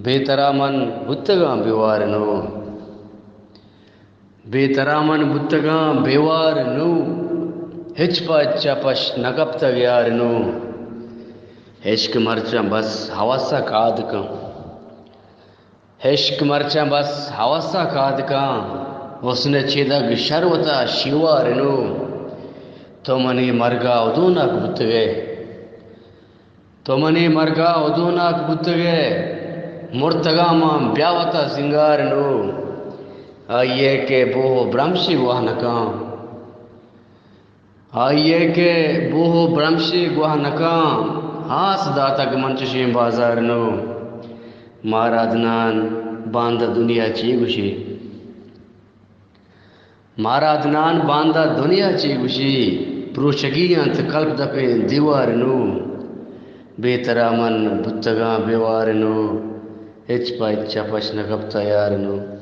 ಬೇತರಾಮನ್ ಬುತ್ತಗ ಬೆವಾರನು ಬೇತರಾಮನ್ ಬುತ್ತಗ ಬೆವಾರನು ಹೆಚ್ಚಪಚ್ಚಪಶ್ ನಗಪ್ತವ್ಯಾರನು ಹೆಶ್ಕ್ ಮರ್ಚ bus ಹವಸ ಕಾದಕ ಹೆಶ್ಕ್ ಮರ್ಚ bus ಹವಸ ಕಾದಕ उसने छेदक शर्वत शिवारनु तो मनी मरगा उदूनाक बुत्तगे तो मनी मरगा उदूनाक बुत्तगे मुर्तगामा ब्यावता सिंगारनु आइए के बोह ब्रह्मशी गुहनका आइए के बोह ब्रह्मशी गुहनका हास दातक मंचशी बाजारनु मारादनान बांध दुनिया चीगुशी मारादनान बांधा दुनियाची गुशी प्रोशगियांत कल्प दपे दीवारनु बेतरामन बुत्तगा बेवारनु हेच पायच्या पश्न कप्ता यारनु।